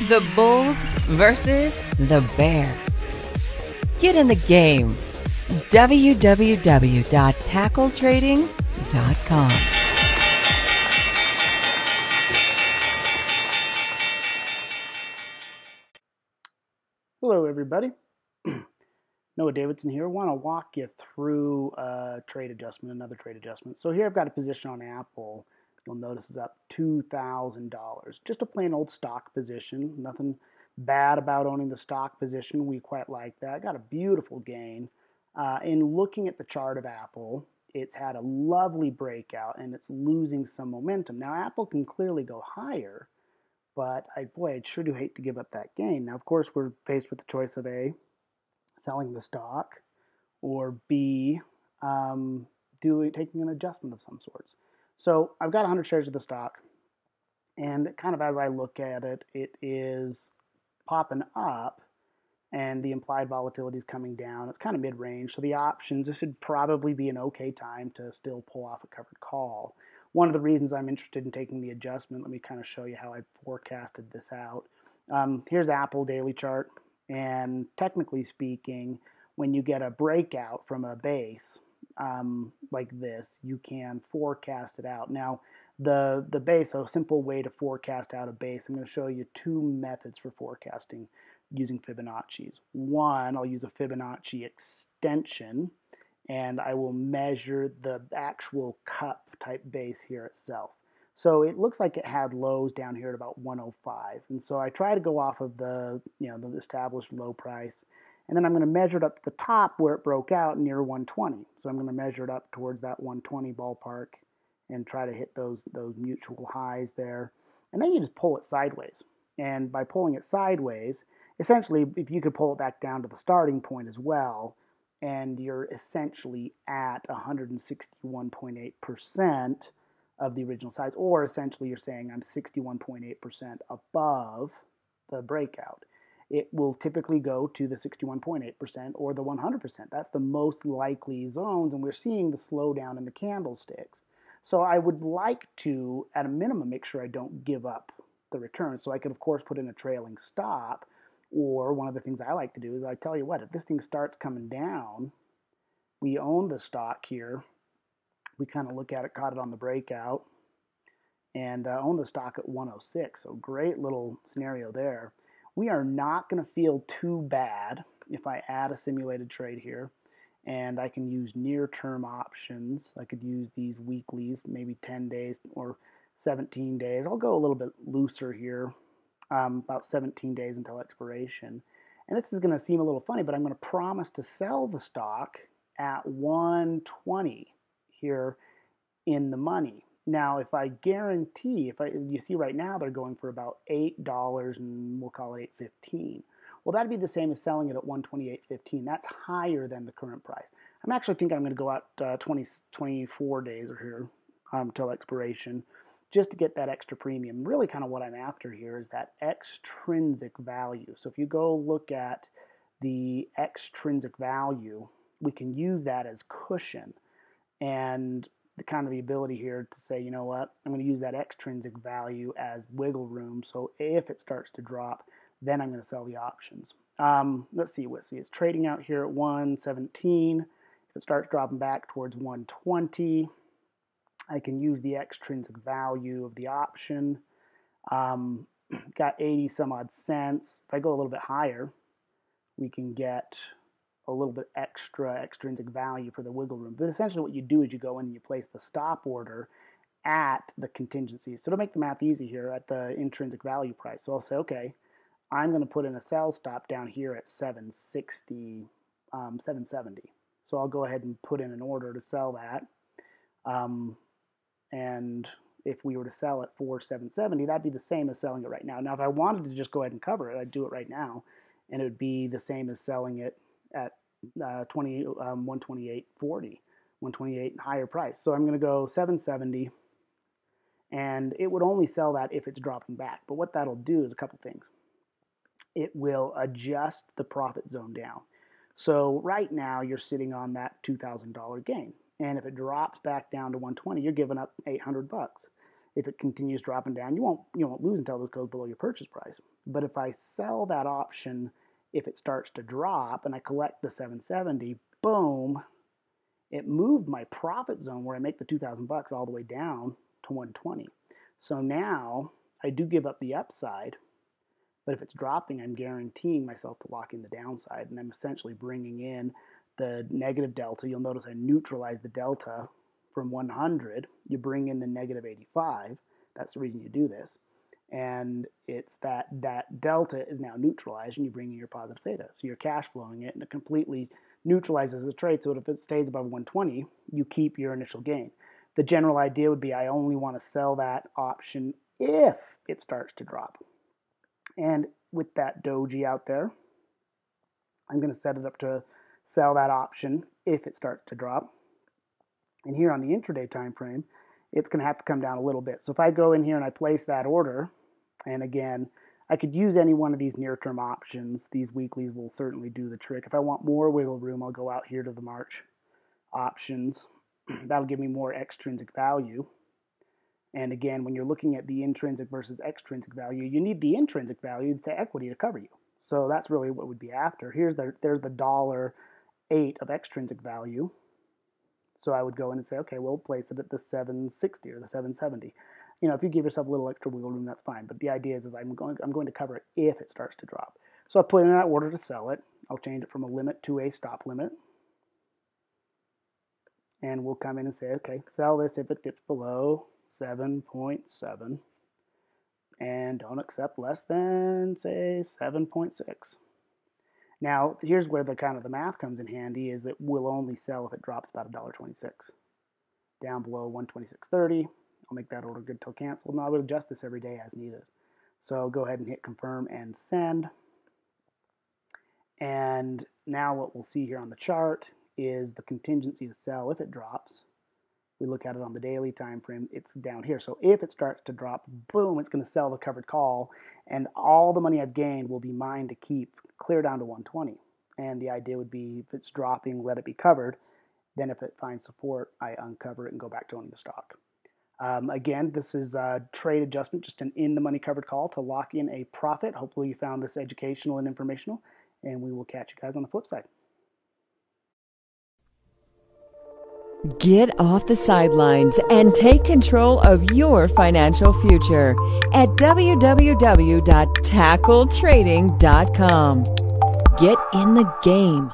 The Bulls versus the Bears. Get in the game. www.tackletrading.com. Hello, everybody. Noah Davidson here. I want to walk you through another trade adjustment. So here I've got a position on Apple. You'll notice is up $2,000. Just a plain old stock position. Nothing bad about owning the stock position. We quite like that. Got a beautiful gain. In looking at the chart of Apple, it's had a lovely breakout and it's losing some momentum. Now Apple can clearly go higher, but I sure do hate to give up that gain. Now, of course, we're faced with the choice of A, selling the stock, or B, taking an adjustment of some sorts. So I've got 100 shares of the stock, and kind of as I look at it, it is popping up, and the implied volatility is coming down. It's kind of mid-range, so the options, this should probably be an okay time to still pull off a covered call. One of the reasons I'm interested in taking the adjustment, let me kind of show you how I forecasted this out. Here's Apple daily chart, and technically speaking, when you get a breakout from a base like this, you can forecast it out. Now, the base, a simple way to forecast out a base, I'm going to show you two methods for forecasting using Fibonacci's. One, I'll use a Fibonacci extension, and I will measure the actual cup type base here itself. So it looks like it had lows down here at about 105, and so I try to go off of the the established low price, and then I'm going to measure it up to the top where it broke out near 120. So I'm going to measure it up towards that 120 ballpark and try to hit those mutual highs there, and then you just pull it sideways. And by pulling it sideways, essentially, if you could pull it back down to the starting point as well, and you're essentially at 161.8% of the original size, or essentially you're saying I'm 61.8% above the breakout. It will typically go to the 61.8% or the 100%. That's the most likely zones, and we're seeing the slowdown in the candlesticks. So I would like to, at a minimum, make sure I don't give up the return. So I could, of course, put in a trailing stop. Or one of the things I like to do is I tell you what, if this thing starts coming down, we own the stock here. We kind of look at it, caught it on the breakout, and own the stock at 106. So great little scenario there. We are not going to feel too bad if I add a simulated trade here, and I can use near-term options. I could use these weeklies, maybe 10 days or 17 days. I'll go a little bit looser here. About 17 days until expiration. And this is going to seem a little funny, but I'm going to promise to sell the stock at 120 here in the money. Now, if I guarantee, you see right now they're going for about $8 and we'll call it $8.15. Well, that'd be the same as selling it at 128.15. That's higher than the current price. I'm actually thinking I'm going to go out 24 days or here till expiration, just to get that extra premium. Really kind of what I'm after here is that extrinsic value. So if you go look at the extrinsic value, we can use that as cushion, and the ability here to say, you know what, I'm going to use that extrinsic value as wiggle room. So if it starts to drop, then I'm going to sell the options. Let's see, it's trading out here at 117. If it starts dropping back towards 120, I can use the extrinsic value of the option. Got 80 some odd cents. If I go a little bit higher, we can get a little bit extra extrinsic value for the wiggle room. But essentially what you do is you go in and you place the stop order at the contingency. So to make the math easy here, at the intrinsic value price. So I'll say, okay, I'm going to put in a sell stop down here at 760, 770. So I'll go ahead and put in an order to sell that. And if we were to sell it for 770, that'd be the same as selling it right now. Now, if I wanted to just go ahead and cover it, I'd do it right now, and it would be the same as selling it at 128.40, 128 higher price. So I'm going to go 770, and it would only sell that if it's dropping back. But what that'll do is a couple things. It will adjust the profit zone down. So right now you're sitting on that $2,000 gain. And if it drops back down to 120, you're giving up $800. If it continues dropping down, you won't lose until this goes below your purchase price. But if I sell that option, if it starts to drop and I collect the 770, boom, it moved my profit zone where I make the $2,000 all the way down to 120. So now I do give up the upside, but if it's dropping, I'm guaranteeing myself to lock in the downside, and I'm essentially bringing in the negative delta. You'll notice I neutralize the delta from 100. You bring in the negative 85. That's the reason you do this. And it's that delta is now neutralized, and you bring in your positive theta. So you're cash flowing it, and it completely neutralizes the trade. So if it stays above 120, you keep your initial gain. The general idea would be I only want to sell that option if it starts to drop. And with that doji out there, I'm going to set it up to sell that option if it starts to drop. And here on the intraday time frame, it's going to have to come down a little bit. So if I go in here and I place that order, and again, I could use any one of these near-term options. These weeklies will certainly do the trick. If I want more wiggle room, I'll go out here to the March options. That'll give me more extrinsic value. And again, when you're looking at the intrinsic versus extrinsic value, you need the intrinsic value to equity to cover you. So that's really what we'd be after. There's the $1.08 of extrinsic value. So I would go in and say, okay, we'll place it at the 760 or the 770. If you give yourself a little extra wiggle room, that's fine. But the idea is I'm going to cover it if it starts to drop. So I put in that order to sell it. I'll change it from a limit to a stop limit. And we'll come in and say, okay, sell this if it dips below 7.7. And don't accept less than, say, 7.6. Now, here's where the math comes in handy, is that we'll only sell if it drops about $1.26. Down below 126.30. I'll make that order good till canceled. Now I will adjust this every day as needed. So go ahead and hit confirm and send. And now what we'll see here on the chart is the contingency to sell if it drops. We look at it on the daily time frame, it's down here. So if it starts to drop, boom, it's going to sell the covered call, and all the money I've gained will be mine to keep, clear down to 120. And the idea would be, if it's dropping, let it be covered. Then if it finds support, I uncover it and go back to owning the stock. Again, this is a trade adjustment, just an in-the-money covered call to lock in a profit. Hopefully you found this educational and informational, and we will catch you guys on the flip side. Get off the sidelines and take control of your financial future at www.tackletrading.com. Get in the game.